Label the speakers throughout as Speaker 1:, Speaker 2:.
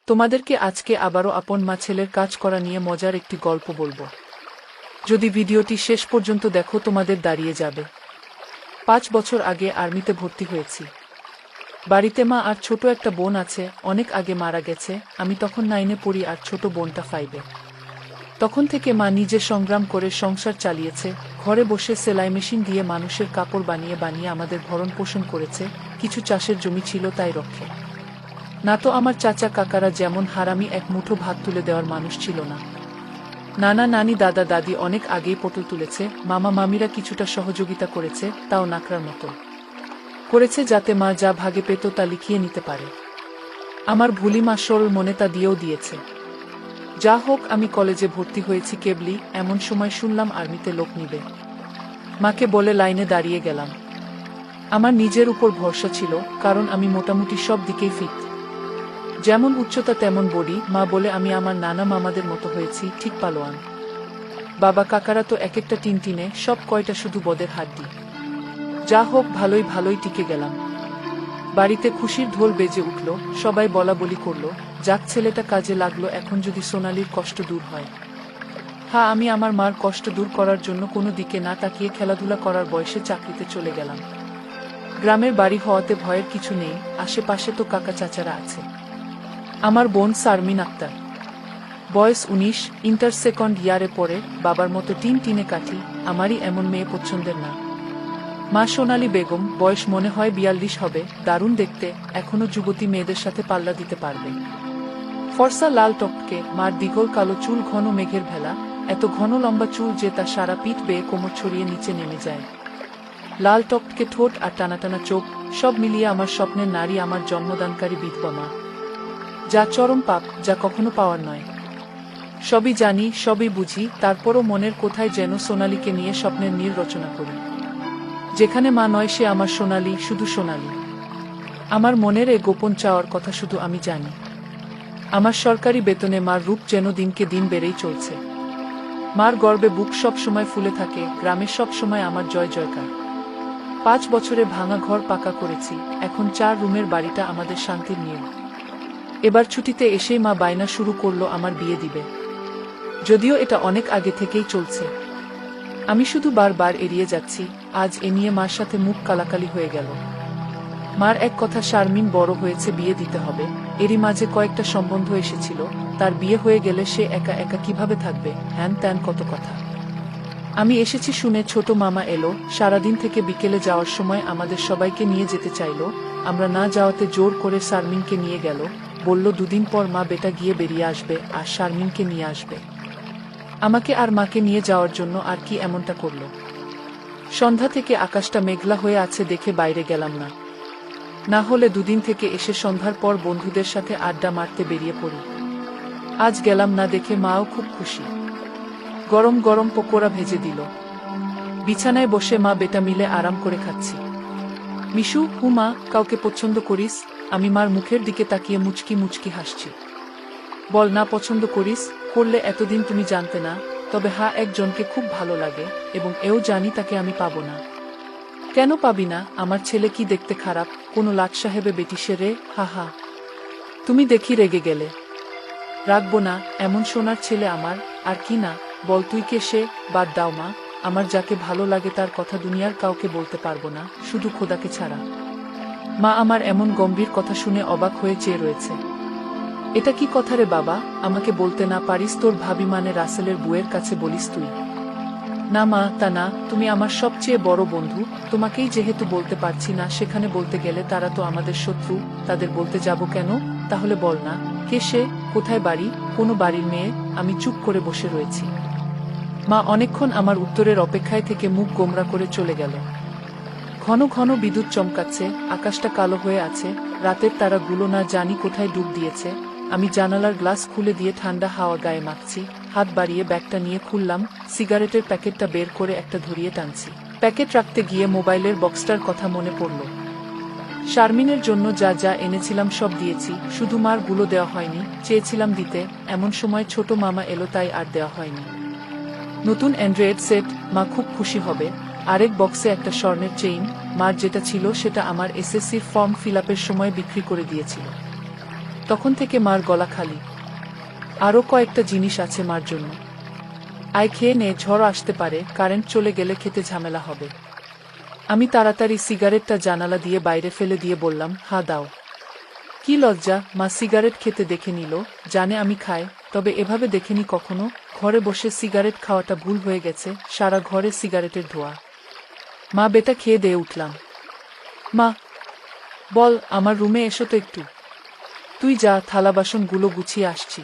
Speaker 1: তোমাদেরকে আজকে আবারও আপন মা ছেলের কাজ করা নিয়ে মজার একটি গল্প বলবো। যদি ভিডিওটি শেষ পর্যন্ত দেখো তোমাদের দাঁড়িয়ে যাবে। 5 বছর আগে আর্মিতে ভর্তি হয়েছি। বাড়িতে মা আর ছোট একটা বোন আছে, অনেক আগে মারা গেছে। আমি তখন 9-এ পড়ি আর ছোট বোনটা 5-এ। তখন থেকে মা নিজে সংগ্রাম করে সংসার চালিয়েছে, ঘরে বসে সেলাই মেশিন দিয়ে মানুষের কাপড় বানিয়ে বানিয়ে আমাদের ভরণ পোষণ করেছে। কিছু চাষের জমি ছিল তাই রক্ষে। না তো আমার চাচা কাকারা যেমন হারামি এক মুঠো ভাত তুলে দেওয়ার মানুষ ছিল না। নানা নানি দাদা দাদি অনেক আগেই পটল তুলেছে, মামা মামিরা কিছুটা সহযোগিতা করেছে, তাও নাকড়ার মতো করেছে যাতে মা যা ভাগে পেত তা লিখিয়ে নিতে পারে। আমার ভুলি মা সরল মনে তা দিয়েও দিয়েছে। যা হোক, আমি কলেজে ভর্তি হয়েছি কেবলি, এমন সময় শুনলাম আর্মিতে লোক নিবে। মাকে বলে লাইনে দাঁড়িয়ে গেলাম। আমার নিজের উপর ভরসা ছিল, কারণ আমি মোটামুটি সব দিকেই ফিট। যেমন উচ্চতা তেমন বডি। মা বলে আমি আমার নানা মামাদের মতো হয়েছি, ঠিক পালোয়ান। বাবা কাকারা তো এক একটা টিনটিনে, সব কয়টা শুধু বদের হাড্ডি। যা হোক, ভালোই ভালোই টিকে গেলাম। বাড়িতে খুশির ঢোল বেজে উঠল, সবাই বলা বলি করলো, যাক ছেলেটা কাজে লাগলো, এখন যদি সোনালির কষ্ট দূর হয়। হ্যাঁ, আমি আমার মার কষ্ট দূর করার জন্য কোনো দিকে না তাকিয়ে খেলাধুলা করার বয়সে চাকরিতে চলে গেলাম। গ্রামের বাড়ি হওয়াতে ভয়ের কিছু নেই, আশেপাশে তো কাকা চাচারা আছে। আমার বোন শারমিন আক্তার, বয়স 19, ইন্টার সেকেন্ড ইয়ারে পড়ে। বাবার মতো টিনে কাঠি, আমারই এমন মেয়ে পছন্দের না। মা সোনালী বেগম, বয়স মনে হয় 42 হবে, দারুণ দেখতে, এখনো যুবতী মেয়েদের সাথে পাল্লা দিতে পারবে। ফর্সা লাল টপকে, মার দিগল কালো চুল ঘন মেঘের ভেলা, এত ঘন লম্বা চুল যে তা সারা পিঠ বেয়ে কোমর ছড়িয়ে নিচে নেমে যায়। লাল টপকে ঠোঁট আর টানাটানা চোখ, সব মিলিয়ে আমার স্বপ্নের নারী, আমার জন্মদানকারী বিধবা মা। যা চরম পাপ, যা কখনো পাওয়ার নয়। সবই জানি, সবই বুঝি, তারপরও মনের কোথায় যেন সোনালীকে নিয়ে স্বপ্নের নীড় রচনা করি। যেখানে মা নয় সে আমার সোনালী, শুধু সোনালী। আমার মনের এ গোপন চাওয়ার কথা শুধু আমি জানি। আমার সরকারি বেতনে মার রূপ যেন দিনকে দিন বেড়েই চলছে। মার গর্বে বুক সব সময় ফুলে থাকে, গ্রামে সব সময় আমার জয় জয়কার। 5 বছরে ভাঙা ঘর পাকা করেছি, এখন 4 রুমের বাড়িটা আমাদের শান্তির নিয়ম। এবার ছুটিতে এসেই মা বায়না শুরু করলো আমার বিয়ে দিবে। যদিও এটা অনেক আগে থেকেই চলছে, আমি শুধু বারবার এড়িয়ে যাচ্ছি। আজ এ নিয়ে মার সাথে মুখ কালাকালি হয়ে গেল। মার এক কথা, শারমিন বড় হয়েছে, বিয়ে দিতে হবে। এরই মাঝে কয়েকটা সম্বন্ধ এসেছিল, তার বিয়ে হয়ে গেলে সে একা একা কিভাবে থাকবে, হ্যান ত্যান কত কথা। আমি এসেছি শুনে ছোট মামা এলো, সারাদিন থেকে বিকেলে যাওয়ার সময় আমাদের সবাইকে নিয়ে যেতে চাইলো। আমরা না যাওয়াতে জোর করে শারমিনকে নিয়ে গেল, বলল 2 দিন পর মা বেটা গিয়ে বেরিয়ে আসবে আর শারমিনকে নিয়ে আসবে। আমাকে আর মাকে নিয়ে যাওয়ার জন্য আর কি এমনটা করলো। সন্ধ্যা থেকে আকাশটা মেঘলা হয়ে আছে দেখে বাইরে গেলাম না। না হলে 2 দিন থেকে এসে সন্ধ্যার পর বন্ধুদের সাথে আড্ডা মারতে বেরিয়ে পড়ি। আজ গেলাম না দেখে মাও খুব খুশি। গরম গরম পকোড়া ভেজে দিল। বিছানায় বসে মা বেটা মিলে আরাম করে খাচ্ছি। মিশু, হুমা, কাউকে পছন্দ করিস? আমি মার মুখের দিকে তাকিয়ে মুচকি মুচকি হাসছি। বল না পছন্দ করিস, করলে এতদিন তুমি জানতে না। তবে হ্যাঁ, একজনকে খুব ভালো লাগে, এবং এও জানি তাকে আমি পাবো না। কেন পাবি না? আমার ছেলে কি দেখতে খারাপ? কোনো লাট সাহেবে বেটি সে রে? হা হা। তুমি দেখি রেগে গেলে। রাখবো না, এমন সোনার ছেলে আমার। আর কি না, বল তুই কে সে? বাদ দাও মা, আমার যাকে ভালো লাগে তার কথা দুনিয়ার কাউকে বলতে পারবো না, শুধু খোদাকে ছাড়া। মা আমার এমন গম্ভীর কথা শুনে অবাক হয়ে চেয়ে রয়েছে। এটা কি কথা রে বাবা? আমাকে বলতে না পারিস তোর ভাবি মানে রাসেলের বুয়ের কাছে বলিস তুই? না মা, তা না, তুমি আমার সবচেয়ে বড় বন্ধু। তোমাকেই যেহেতু বলতে পারছি না, সেখানে বলতে গেলে তারা তো আমাদের শত্রু, তাদের বলতে যাব কেন? তাহলে বল না, কে সে, কোথায় বাড়ি, কোনো বাড়ির মেয়ে? আমি চুপ করে বসে রয়েছি। মা অনেকক্ষণ আমার উত্তরের অপেক্ষায় থেকে মুখ গোমরা করে চলে গেল। ঘন ঘন বিদ্যুৎ চমকাচ্ছে, আকাশটা কালো হয়ে আছে, রাতের তারাগুলো না জানি কোথায় ডুব দিয়েছে। আমি জানালার গ্লাস খুলে দিয়ে ঠান্ডা হাওয়া গায়ে মাখছি। হাত বাড়িয়ে ব্যাগটা নিয়ে খুললাম, সিগারেটের প্যাকেটটা বের করে একটা ধরিয়ে টানছি। প্যাকেট রাখতে গিয়ে মোবাইলের বক্সটার কথা মনে পড়ল। শারমিনের জন্য যা যা এনেছিলাম সব দিয়েছি, শুধু মার গুলো দেওয়া হয়নি, চেয়েছিলাম দিতে। এমন সময় ছোট মামা এলো, তাই আর দেওয়া হয়নি। নতুন অ্যান্ড্রয়েড সেট, মা খুব খুশি হবে। আরেক বক্সে একটা স্বর্ণের চেইন, মার যেটা ছিল সেটা আমার এসএসসির ফর্ম ফিল আপের সময় বিক্রি করে দিয়েছিল। তখন থেকে মার গলা খালি। আরও কয়েকটা জিনিস আছে মার জন্য। আয় খেয়ে নে, ঝড় আসতে পারে, কারেন্ট চলে গেলে খেতে ঝামেলা হবে। আমি তাড়াতাড়ি সিগারেটটা জানালা দিয়ে বাইরে ফেলে দিয়ে বললাম, হা দাও। কি লজ্জা! মা সিগারেট খেতে দেখে নিল, জানে আমি খাই, তবে এভাবে দেখেনি কখনো। ঘরে বসে সিগারেট খাওয়াটা ভুল হয়ে গেছে, সারা ঘরে সিগারেটের ধোঁয়া। মা বেটা খেয়ে দিয়ে উঠলাম। মা বল, আমার রুমে এসো তো একটু। তুই যা, থালা বাসনগুলো গুছিয়ে আসছি।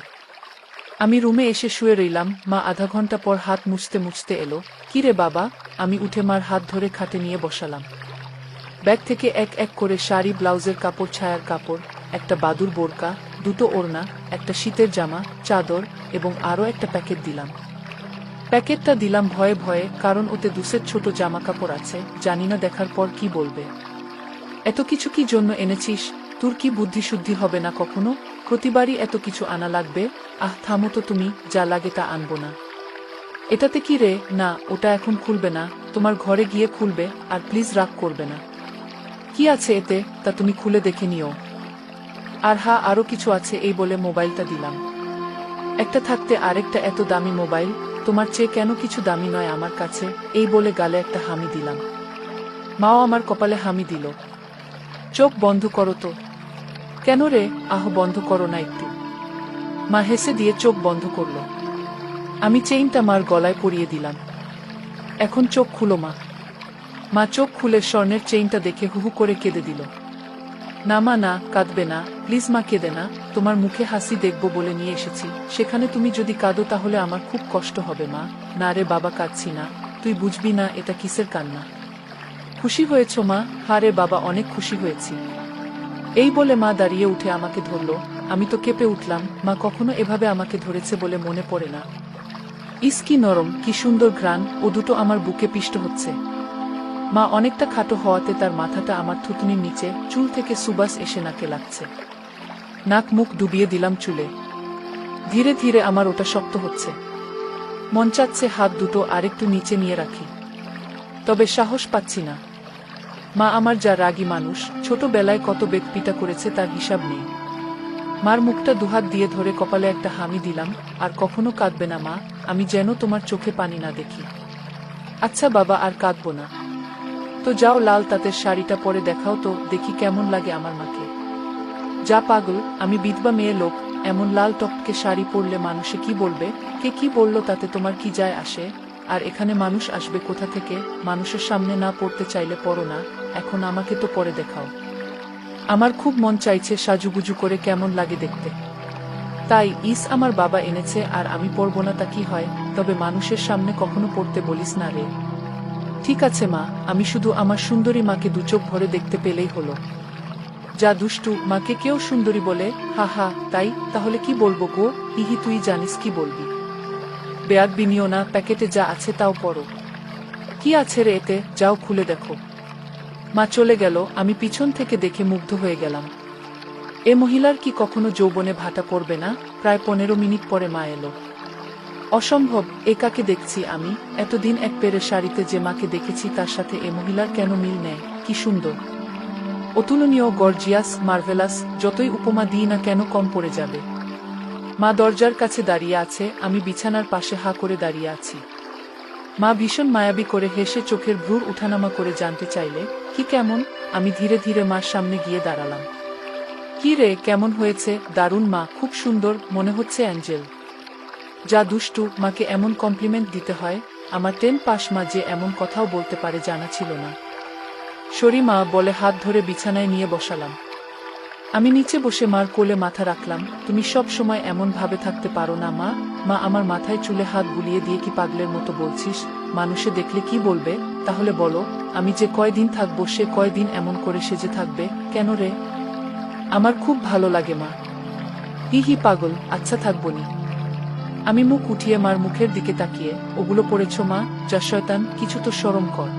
Speaker 1: আমি রুমে এসে শুয়ে রইলাম। মা আধা ঘন্টা পর হাত মুছতে মুছতে এলো। কি রে বাবা? আমি উঠে মার হাত ধরে খাটে নিয়ে বসালাম। ব্যাগ থেকে এক এক করে শাড়ি, ব্লাউজের কাপড়, ছায়ার কাপড়, একটা বাদুর বোরকা, দুটো ওড়না, একটা শীতের জামা, চাদর এবং আরও একটা প্যাকেট দিলাম। প্যাকেটটা দিলাম ভয়ে ভয়ে, কারণ ওতে দুসেট ছোট জামা কাপড় আছে, জানি না দেখার পর কি বলবে। এত কিছু কি জন্য এনেছিস? তোর কি বুদ্ধি শুদ্ধি হবে না কখনো? প্রতিবারই এত কিছু আনা লাগবে? আহ থামো তো তুমি, যা লাগে তা আনবো না। এটাতে কি রে? না, ওটা এখন খুলবে না, তোমার ঘরে গিয়ে খুলবে, আর প্লিজ রাগ করবে না। কি আছে এতে, তা তুমি খুলে দেখে নিও। আর হ্যাঁ, আরও কিছু আছে, এই বলে মোবাইলটা দিলাম। একটা থাকতে আরেকটা এত দামি মোবাইল, তোমার চেয়ে কেন কিছু দামি নয় আমার কাছে, এই বলে গালে একটা হামি দিলাম। মাও আমার কপালে হামি দিল। চোখ বন্ধ করো তো। কেন রে? আহ বন্ধ করো না একটু। মা হেসে দিয়ে চোখ বন্ধ করল। আমি চেইনটা মার গলায় পরিয়ে দিলাম। এখন চোখ খুলো মা। মা চোখ খুলে স্বর্ণের চেইনটা দেখে হুহু করে কেঁদে দিল। না মা, না, কাঁদবে না, প্লিজ মা, কেঁদে না, তোমার মুখে হাসি দেখব বলে নিয়ে এসেছি, সেখানে তুমি যদি কাঁদো তাহলে আমার খুব কষ্ট হবে মা। না রে বাবা, কাঁদছি না, তুই বুঝবি না এটা কিসের কান্না। খুশি হয়েছ মা? হ্যাঁ রে বাবা, অনেক খুশি হয়েছি। এই বলে মা দাঁড়িয়ে উঠে আমাকে ধরল। আমি তো কেঁপে উঠলাম। মা কখনো এভাবে আমাকে ধরেছে বলে মনে পড়ে না। ইস কি নরম, কি সুন্দর ঘ্রাণ, ও দুটো আমার বুকে পিষ্ট হচ্ছে। মা অনেকটা খাটো হওয়াতে তার মাথাটা আমার থুতনির নিচে, চুল থেকে সুবাস এসে নাকে লাগছে। নাক মুখ ডুবিয়ে দিলাম চুলে। ধীরে ধীরে আমার ওটা শক্ত হচ্ছে। মন চাচ্ছে হাত দুটো আরেকটু নিচে নিয়ে রাখি, তবে সাহস পাচ্ছি না। মা আমার যা রাগী মানুষ, ছোটবেলায় কত বেদপিটা করেছে তার হিসাব নেই। মার মুখটা দুহাত দিয়ে ধরে কপালে একটা হামি দিলাম। আর কখনো কাঁদবে না মা, আমি যেন তোমার চোখে পানি না দেখি। আচ্ছা বাবা, আর কাঁদবো না। তো যাও, লাল তাঁতের শাড়িটা পরে দেখাও তো, দেখি কেমন লাগে আমার মাকে। যা পাগল, আমি বিধবা মেয়ে লোক, এমন লাল টপকে শাড়ি পরলে মানুষে কি বলবে? কে কি বলল তাতে তোমার কি যায় আসে? আর এখানে মানুষ আসবে কোথা থেকে? মানুষের সামনে না পড়তে চাইলে পড়ো না, এখন আমাকে তো পরে দেখাও। আমার খুব মন চাইছে সাজুগুজু করে, কেমন লাগে দেখতে। তাই আমার বাবা এনেছে, আর আমি পরব না তা কি হয়? তবে মানুষের সামনে কখনো পড়তে বলিস না রে। ঠিক আছে মা, আমি শুধু আমার সুন্দরী মাকে দুচোখ ভরে দেখতে পেলেই হলো। যা দুষ্টু, মাকে কেউ সুন্দরী বলে? হা হা, তাই? তাহলে কি বলবো গো? হিহি, তুই জানিস কি বলবি। বেয়াদ বিনিও না, প্যাকেটে যা আছে তাও পড়ো। কি আছে রে এতে? যাও খুলে দেখো। মা চলে গেল। আমি পিছন থেকে দেখে মুগ্ধ হয়ে গেলাম। এ মহিলার কি কখনো যৌবনে ভাটা পড়বে না? প্রায় 15 মিনিট পরে মা এলো। অসম্ভব, এ কাকে দেখছি আমি? এতদিন এক পেরে শাড়িতে যে মাকে দেখেছি তার সাথে এ মহিলার কেন মিল নেই? কি সুন্দর, অতুলনীয়, গর্জিয়াস, মার্ভেলাস, যতই উপমা দিই না কেন কম পড়ে যাবে। মা দরজার কাছে দাঁড়িয়ে আছে, আমি বিছানার পাশে হা করে দাঁড়িয়ে আছি। মা ভীষণ মায়াবী করে হেসে চোখের ভ্রুর উঠানামা করে জানতে চাইলে, কি কেমন? আমি ধীরে ধীরে মার সামনে গিয়ে দাঁড়ালাম। কি রে, কেমন হয়েছে? দারুণ মা, খুব সুন্দর, মনে হচ্ছে অ্যাঞ্জেল। যা দুষ্টু, মাকে এমন কমপ্লিমেন্ট দিতে হয়? আমার 10 পাস মা যে এমন কথাও বলতে পারে জানা ছিল না। সরি মা বলে হাত ধরে বিছানায় নিয়ে বসালাম। আমি নিচে বসে মার কোলে মাথা রাখলাম। তুমি সব সময় এমন ভাবে থাকতে পারো না মা? মা আমার মাথায় চুলে হাত বুলিয়ে দিয়ে, কি পাগলের মতো বলছিস? মানুষে দেখলে কি বলবে? তাহলে বলো, আমি যে কয়দিন থাকবো সে কয়দিন এমন করে সেজে থাকবে কেন রে? আমার খুব ভালো লাগে মা। হি পাগল, আচ্ছা থাকবনি। আমি মুখ উঠিয়ে মার মুখের দিকে তাকিয়ে, ওগুলো পড়েছ মা? যা শয়তান, কিছু তো শরম কর।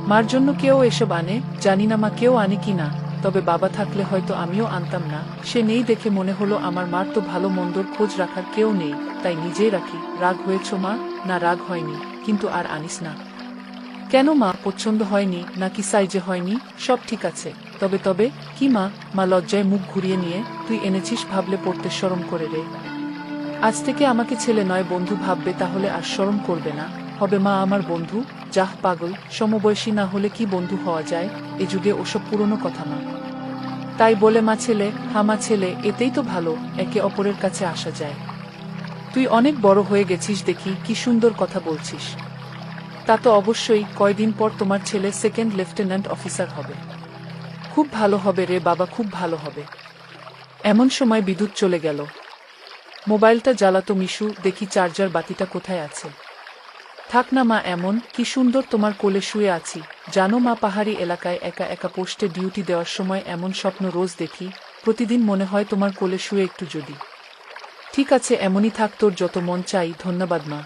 Speaker 1: মার জন্য কেউ এসব আনে? জানি না মা কেউ আনে কি না, তবে বাবা থাকলে হয়তো আমিও আনতাম না। সে নেই দেখে মনে হলো আমার মার তো ভালো মন্দর খোঁজ রাখার কেউ নেই, তাই নিজেই রাখি। রাগ হয়েছ মা? না, রাগ হয়নি, কিন্তু আর আনিস না। কেন মা, পছন্দ হয়নি নাকি সাইজে হয়নি? সব ঠিক আছে। তবে কি মা? মা লজ্জায় মুখ ঘুরিয়ে নিয়ে, তুই এনেছিস ভাবলে পড়তে শরম করে রে। আজ থেকে আমাকে ছেলে নয় বন্ধু ভাববে, তাহলে আর শরম করবে না। হবে মা আমার বন্ধু। যাহ পাগল, সমবয়সী না হলে কি বন্ধু হওয়া যায়? এ যুগে ওসব পুরনো কথা না। তাই বলে মা ছেলে, মা ছেলে, এতেই তো ভালো, একে অপরের কাছে আসা যায়। তুই অনেক বড় হয়ে গেছিস দেখি, কি সুন্দর কথা বলছিস। তা তো অবশ্যই, কয়দিন পর তোমার ছেলে সেকেন্ড লেফটেন্যান্ট অফিসার হবে। খুব ভালো হবে রে বাবা, খুব ভালো হবে। এমন সময় বিদ্যুৎ চলে গেল। মোবাইলটা জ্বালাতো মিশু, দেখি চার্জার বাতিটা কোথায় আছে। থাক না মা, এমন কি সুন্দর তোমার কোলে শুয়ে আছি। জানো মা, পাহাড়ি এলাকায় একা একা পোস্টে ডিউটি দেওয়ার সময় এমন স্বপ্ন রোজ দেখি। প্রতিদিন মনে হয় তোমার কোলে শুয়ে একটু যদি। ঠিক আছে, এমনই থাক, তোর যত মন চাই। ধন্যবাদ মা।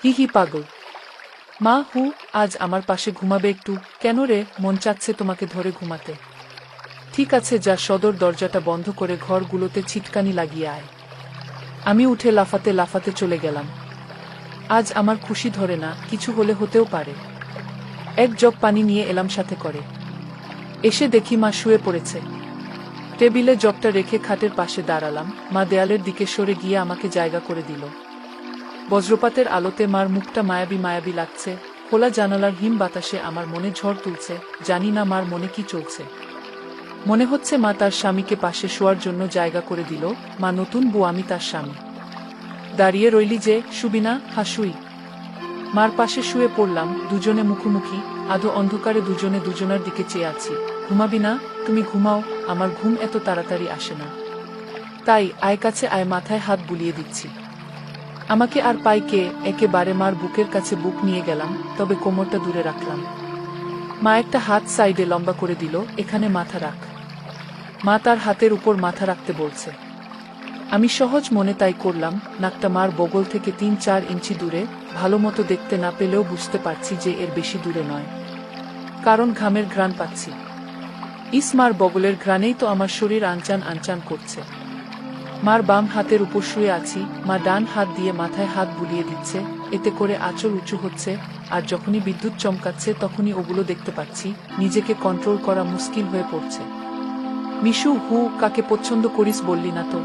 Speaker 1: হি হি পাগল। মা হু, আজ আমার পাশে ঘুমাবে একটু? কেন রে, মন চাচ্ছে তোমাকে ধরে ঘুমাতে। ঠিক আছে, যা সদর দরজাটা বন্ধ করে ঘরগুলোতে ছিটকানি লাগিয়ে আয়। আমি উঠে লাফাতে লাফাতে চলে গেলাম। আজ আমার খুশি ধরে না, কিছু হলে হতেও পারে। এক জগ পানি নিয়ে এলাম সাথে করে। এসে দেখি মা শুয়ে পড়েছে। টেবিলে জগটা রেখে খাটের পাশে দাঁড়ালাম। মা দেয়ালের দিকে সরে গিয়ে আমাকে জায়গা করে দিল। বজ্রপাতের আলোতে মার মুখটা মায়াবী মায়াবী লাগছে। খোলা জানালার হিম বাতাসে আমার মনে ঝড় তুলছে। জানি না মার মনে কি চলছে। মনে হচ্ছে মা তার স্বামীকে পাশে শোয়ার জন্য জায়গা করে দিল। মা নতুন বউ, আমি তার স্বামী। দাঁড়িয়ে রইলি যে, শুবি না? হাসুই। মার পাশে শুয়ে পড়লাম, দুজনে মুখোমুখি। আধো অন্ধকারে দুজনে দুজনার দিকে চেয়ে আছি। ঘুমাবি না? তুমি ঘুমাও, আমার ঘুম এত তাড়াতাড়ি আসে না। তাই আয় কাছে আয়, মাথায় হাত বুলিয়ে দিচ্ছি। আমাকে আর পাই কে? একেবারে মার বুকের কাছে বুক নিয়ে গেলাম, তবে কোমরটা দূরে রাখলাম। মা একটা হাত সাইডে লম্বা করে দিল, এখানে মাথা রাখ। মা তার হাতের উপর মাথা রাখতে বলছে। আমি সহজ মনে তাই করলাম। নাকটা মার বগল থেকে ৩-৪ ইঞ্চি দূরে। ভালো মতো দেখতে না পেলেও বুঝতে পারছি যে এর বেশি দূরে নয়, কারণ ঘামের ঘ্রাণ পাচ্ছি। মার বগলের ঘ্রাণেই তো আমার শরীর আনচান আনচান করছে। মার বাম হাতের উপর শুয়ে আছি, মা ডান হাত দিয়ে মাথায় হাত বুলিয়ে দিচ্ছে। এতে করে আঁচল উঁচু হচ্ছে, আর যখনই বিদ্যুৎ চমকাচ্ছে তখনই ওগুলো দেখতে পাচ্ছি। নিজেকে কন্ট্রোল করা মুশকিল হয়ে পড়ছে। মিশু, হু, কাকে পছন্দ করিস বললি না তো?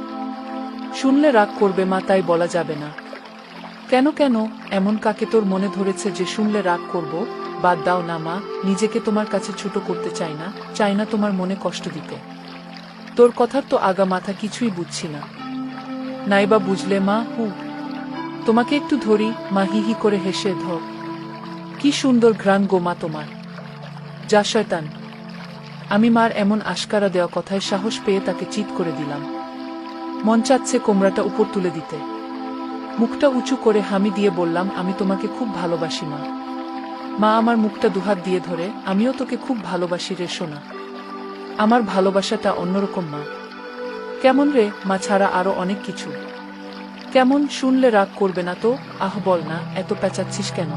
Speaker 1: শুনলে রাগ করবে মা, তাই বলা যাবে না। কেন কেন, এমন কাকে তোর মনে ধরেছে যে শুনলে রাগ করব? বাদ দাও না মা, নিজেকে তোমার কাছে ছোট করতে চাই না তোমার মনে কষ্ট দিতে। তোর কথার তো আগা মাথা কিছুই বুঝছি না। নাইবা বুঝলে মা, হু। তোমাকে একটু ধরি। মা হি হি করে হেসে, ধর। কি সুন্দর ঘ্রাণ গো মা তোমার। যা শয়তান। আমি মার এমন আশকারা দেওয়া কথায় সাহস পেয়ে তাকে চিৎ করে দিলাম। মন চাচ্ছে কোমরাটা উপর তুলে দিতে। মুখটা উঁচু করে হামি দিয়ে বললাম, আমি তোমাকে খুব ভালোবাসি মা। মা আমার মুখটা দুহাত দিয়ে ধরে, আমিও তোকে খুব ভালোবাসি রে সোনা। আমার ভালোবাসাটা অন্যরকম মা। কেমন রে? মা ছাড়া আরো অনেক কিছু। কেমন? শুনলে রাগ করবে না তো? আহ বল না, এত পেঁচাচ্ছিস কেন?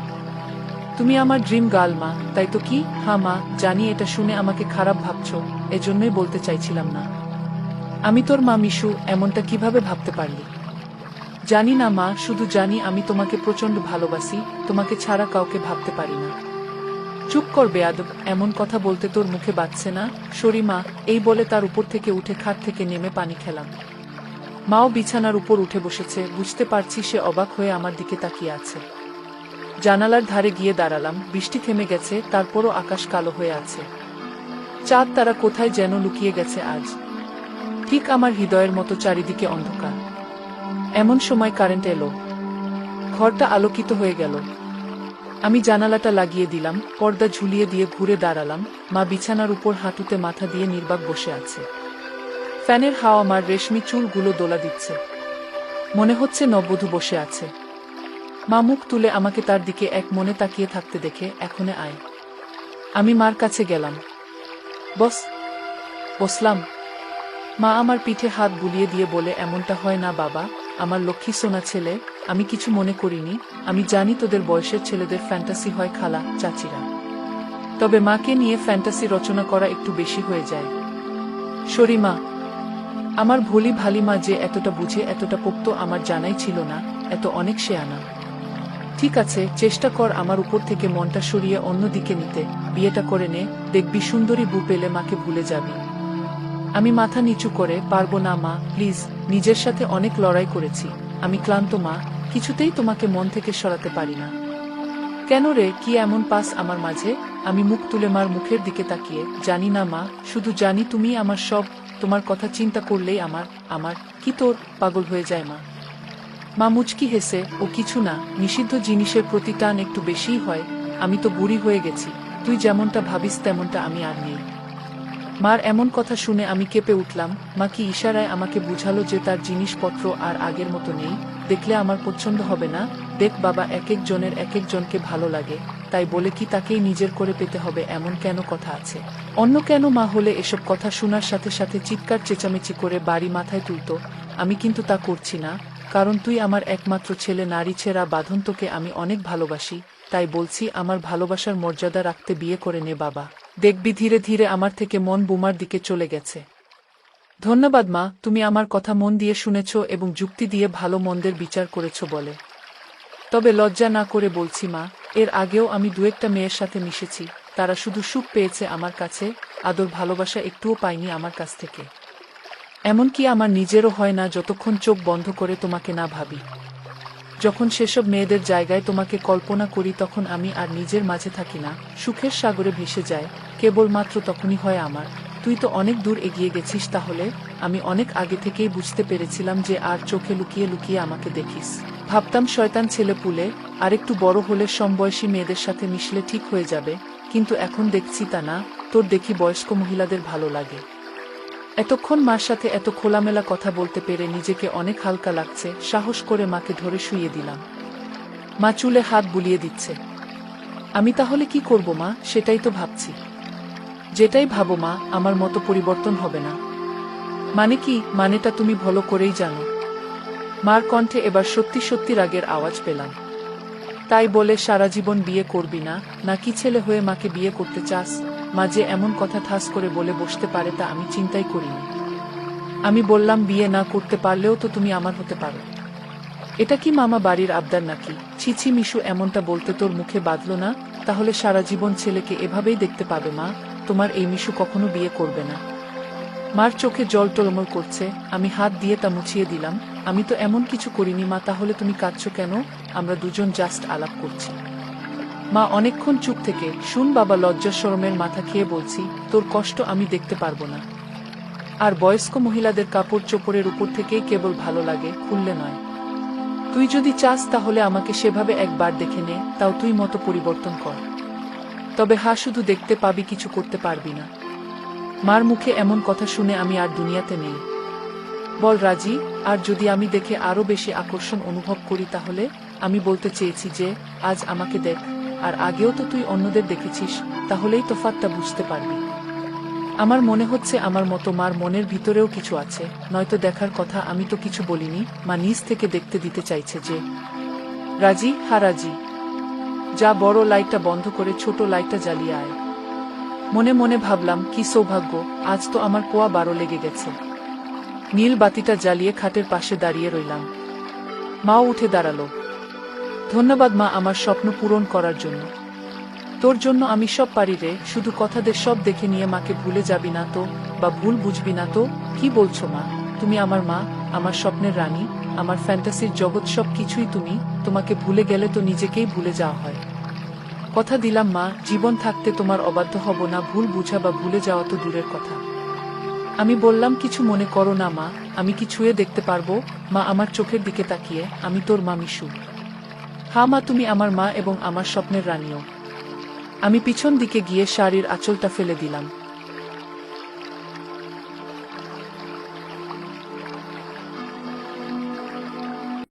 Speaker 1: তুমি আমার ড্রিম গার্ল মা, তাই তো? কি? হ্যাঁ মা, জানি এটা শুনে আমাকে খারাপ ভাবছো, এজন্যই বলতে চাইছিলাম না। আমি তোর মা মিশু, এমনটা কিভাবে ভাবতে পারলি? জানি না মা, শুধু জানি আমি তোমাকে প্রচন্ড ভালোবাসি, তোমাকে ছাড়া কাউকে ভাবতে পারি না। চুপ কর বেয়াদব, এমন কথা বলতে তোর মুখে বাজছে না? সরি মা। এই বলে তার উপর থেকে উঠে খাট থেকে নেমে পানি খেলাম। মাও বিছানার উপর উঠে বসেছে। বুঝতে পারছি সে অবাক হয়ে আমার দিকে তাকিয়ে আছে। জানালার ধারে গিয়ে দাঁড়ালাম। বৃষ্টি থেমে গেছে, তারপরও আকাশ কালো হয়ে আছে। চাঁদ তারা কোথায় যেন লুকিয়ে গেছে আজ। ঠিক আমার হৃদয়ের মতো চারিদিকে অন্ধকার। এমন সময় কারেন্ট এলো। ঘরটা আলোকিত হয়ে গেল। আমি জানালাটা লাগিয়ে দিলাম, পর্দা ঝুলিয়ে দিয়ে ঘুরে দাঁড়ালাম। মা বিছানার উপর হাঁটুতে মাথা দিয়ে নির্বাক বসে আছে। ফ্যানের হাওয়া আমার রেশমি চুলগুলো দোলা দিচ্ছে। মনে হচ্ছে নববধূ বসে আছে। মা মুখ তুলে আমাকে তার দিকে এক মনে তাকিয়ে থাকতে দেখে, এখনে আয়। আমি মার কাছে গেলাম। বসলাম। মা আমার পিঠে হাত বুলিয়ে দিয়ে বলে, এমনটা হয় না বাবা, আমার লক্ষ্মী সোনা ছেলে। আমি কিছু মনে করিনি। আমি জানি তোদের বয়সের ছেলেদের ফ্যান্টাসি হয় খালা, চাচিরা। তবে মাকে নিয়ে ফ্যান্টাসি রচনা করা একটু বেশি হয়ে যায়। সরি মা। আমার ভুলি ভালি মা যে এতটা বুঝে, এতটা পোক্ত আমার জানাই ছিল না। এত অনেক শেয়ানা। ঠিক আছে, চেষ্টা কর আমার উপর থেকে মনটা সরিয়ে অন্যদিকে নিতে। বিয়েটা করে নে, দেখবি সুন্দরী বউ পেলে মাকে ভুলে যাবি। আমি মাথা নিচু করে, পারবো না মা, প্লিজ। নিজের সাথে অনেক লড়াই করেছি, আমি ক্লান্ত মা, কিছুতেই তোমাকে মন থেকে সরাতে পারি না। কেন রে, কি এমন পাস আমার মাঝে? আমি মুখ তুলে মার মুখের দিকে তাকিয়ে, জানি না মা, শুধু জানি তুমি আমার সব। তোমার কথা চিন্তা করলেই আমার কি তোর পাগল হয়ে যায় মা। মা মুচকি হেসে, ও কিছু না, নিষিদ্ধ জিনিসের প্রতি টান একটু বেশিই হয়। আমি তো বুড়ি হয়ে গেছি, তুই যেমনটা ভাবিস তেমনটা আমি আর নেই। মার এমন কথা শুনে আমি কেঁপে উঠলাম। মা কি ইশারায় আমাকে বুঝালো যে তার জিনিসপত্র আর আগের মতো নেই? দেখলে আমার পছন্দ হবে না? দেখ বাবা, এক একজনের এক একজনকে ভালো লাগে, তাই বলে কি তাকেই নিজের করে পেতে হবে এমন কেন কথা আছে? অন্য কেন মা হলে এসব কথা শোনার সাথে সাথে চিৎকার চেঁচামেচি করে বাড়ি মাথায় তুলত। আমি কিন্তু তা করছি না, কারণ তুই আমার একমাত্র ছেলে, নারী ছেঁড়া বাঁধন, তোকে আমি অনেক ভালোবাসি, তাই বলছি আমার ভালোবাসার মর্যাদা রাখতে বিয়ে করে নে বাবা। দেখবি ধীরে ধীরে আমার থেকে মন বোমার দিকে চলে গেছে। ধন্যবাদ মা, তুমি আমার কথা মন দিয়ে শুনেছ এবং যুক্তি দিয়ে ভালো মন্দের বিচার করেছ বলে। তবে লজ্জা না করে বলছি মা, এর আগেও আমি দু-একটা মেয়ের সাথে মিশেছি, তারা শুধু সুখ পেয়েছে আমার কাছে, আদর ভালোবাসা একটুও পাইনি আমার কাছ থেকে। এমনকি আমার নিজেরও হয় না যতক্ষণ চোখ বন্ধ করে তোমাকে না ভাবি। যখন সেসব মেয়েদের জায়গায় তোমাকে কল্পনা করি তখন আমি আর নিজের মাঝে থাকি না, সুখের সাগরে ভেসে যায়, কেবলমাত্র তখনই হয় আমার। তুই তো অনেক দূর এগিয়ে গেছিস তাহলে। আমি অনেক আগে থেকেই বুঝতে পেরেছিলাম যে আর চোখে লুকিয়ে লুকিয়ে আমাকে দেখিস। ভাবতাম শয়তান ছেলে পুলে, আরেকটু বড় হলে সমবয়সী মেয়েদের সাথে মিশলে ঠিক হয়ে যাবে, কিন্তু এখন দেখছি তা না। তোর দেখি বয়স্ক মহিলাদের ভালো লাগে। এতক্ষণ মার সাথে এত খোলামেলা কথা বলতে পেরে নিজেকে অনেক হালকা লাগছে। সাহস করে মাকে ধরে শুইয়ে দিলাম। মা চুলে হাত বুলিয়ে দিচ্ছে। আমি তাহলে কি করব মা, সেটাই তো ভাবছি। যেটাই ভাবো মা, আমার মতো পরিবর্তন হবে না। মানে কি? মানেটা তুমি ভালো করেই জানো। মার কণ্ঠে এবার সত্যি সত্যি রাগের আওয়াজ পেলাম। তাই বলে সারা জীবন বিয়ে করবি না, নাকি ছেলে হয়ে মাকে বিয়ে করতে চাস? মা যে এমন কথা ঠাস করে বলে বসতে পারে তা আমি চিন্তাই করিনি। আমি বললাম, বিয়ে না করতে পারলেও তো তুমি আমার হতে পারো। এটা কি মামা বাড়ির আবদার নাকি? ছি ছি মিশু, এমনটা বলতে তোর মুখে বাঁধলো না? তাহলে সারা জীবন ছেলেকে এভাবেই দেখতে পাবে মা। তোমার এই মিশু কখনো বিয়ে করবে না। মার চোখে জল টলমল করছে, আমি হাত দিয়ে তা মুছিয়ে দিলাম। আমি তো এমন কিছু করিনি মা, তাহলে তুমি কাঁদছো কেন? আমরা দুজন জাস্ট আলাপ করছি। মা অনেকক্ষণ চুপ থেকে, শুন বাবা, লজ্জা শরমের মাথা খেয়ে বলছি, তোর কষ্ট আমি দেখতে পারবো না। আর বয়স্ক মহিলাদের কাপড় চোপড়ের উপর থেকেই কেবল ভালো লাগে, খুললে নয়। তুই যদি চাস তাহলে আমাকে সেভাবে একবার দেখে নে, তাও তুই মতো পরিবর্তন কর। তবে শুধু দেখতে পাবি, কিছু করতে পারবি না। মার মুখে এমন কথা শুনে আমি আর দুনিয়াতে নেই। বল রাজি। আর যদি আমি দেখে আরো বেশি আকর্ষণ অনুভব করি তাহলে? আমি বলতে চেয়েছি যে, আজ আমাকে দেখ, আর আগেও তো তুই অন্যদের দেখেছিস, তাহলেই তফাৎটা বুঝতে পারবি। আমার মনে হচ্ছে আমার মতো মার মনের ভিতরেও কিছু আছে, নয়তো দেখার কথা। আমি তো কিছু বলিনি। মা নিজ থেকে দেখতে দিতে চাইছে যে। রাজি? রাজি। যা, বড় লাইটটা বন্ধ করে ছোট লাইটটা জ্বালিয়ে আয়। মনে মনে ভাবলাম, কি সৌভাগ্য, আজ তো আমার পোয়া 12 লেগে গেছে। নীল বাতিটা জ্বালিয়ে খাটের পাশে দাঁড়িয়ে রইলাম। মাও উঠে দাঁড়ালো। ধন্যবাদ মা, আমার স্বপ্ন পূরণ করার জন্য। তোর জন্য আমি সব পারি রে, শুধু কথাদের সব দেখে নিয়ে মাকে ভুলে যাবি না তো, বা ভুল বুঝবি না তো? কি বলছো মা? তুমি আমার মা, আমার স্বপ্নের রানী, আমার ফ্যান্টাসির জগৎ, সব কিছুই তুমি। তোমাকে ভুলে গেলে তো নিজেকেই ভুলে যাওয়া হয়। কথা দিলাম মা, জীবন থাকতে তোমার অবাধ্য হব না। ভুল বুঝা বা ভুলে যাওয়া তো দূরের কথা। আমি বললাম, কিছু মনে করো না মা, আমি কি ছুঁয়ে দেখতে পারবো? মা আমার চোখের দিকে তাকিয়ে, আমি তোর মা মিশু। মা, তুমি আমার মা এবং আমার স্বপ্নের রানীও। আমি পিছন দিকে গিয়ে শাড়ির আঁচলটা ফেলে দিলাম।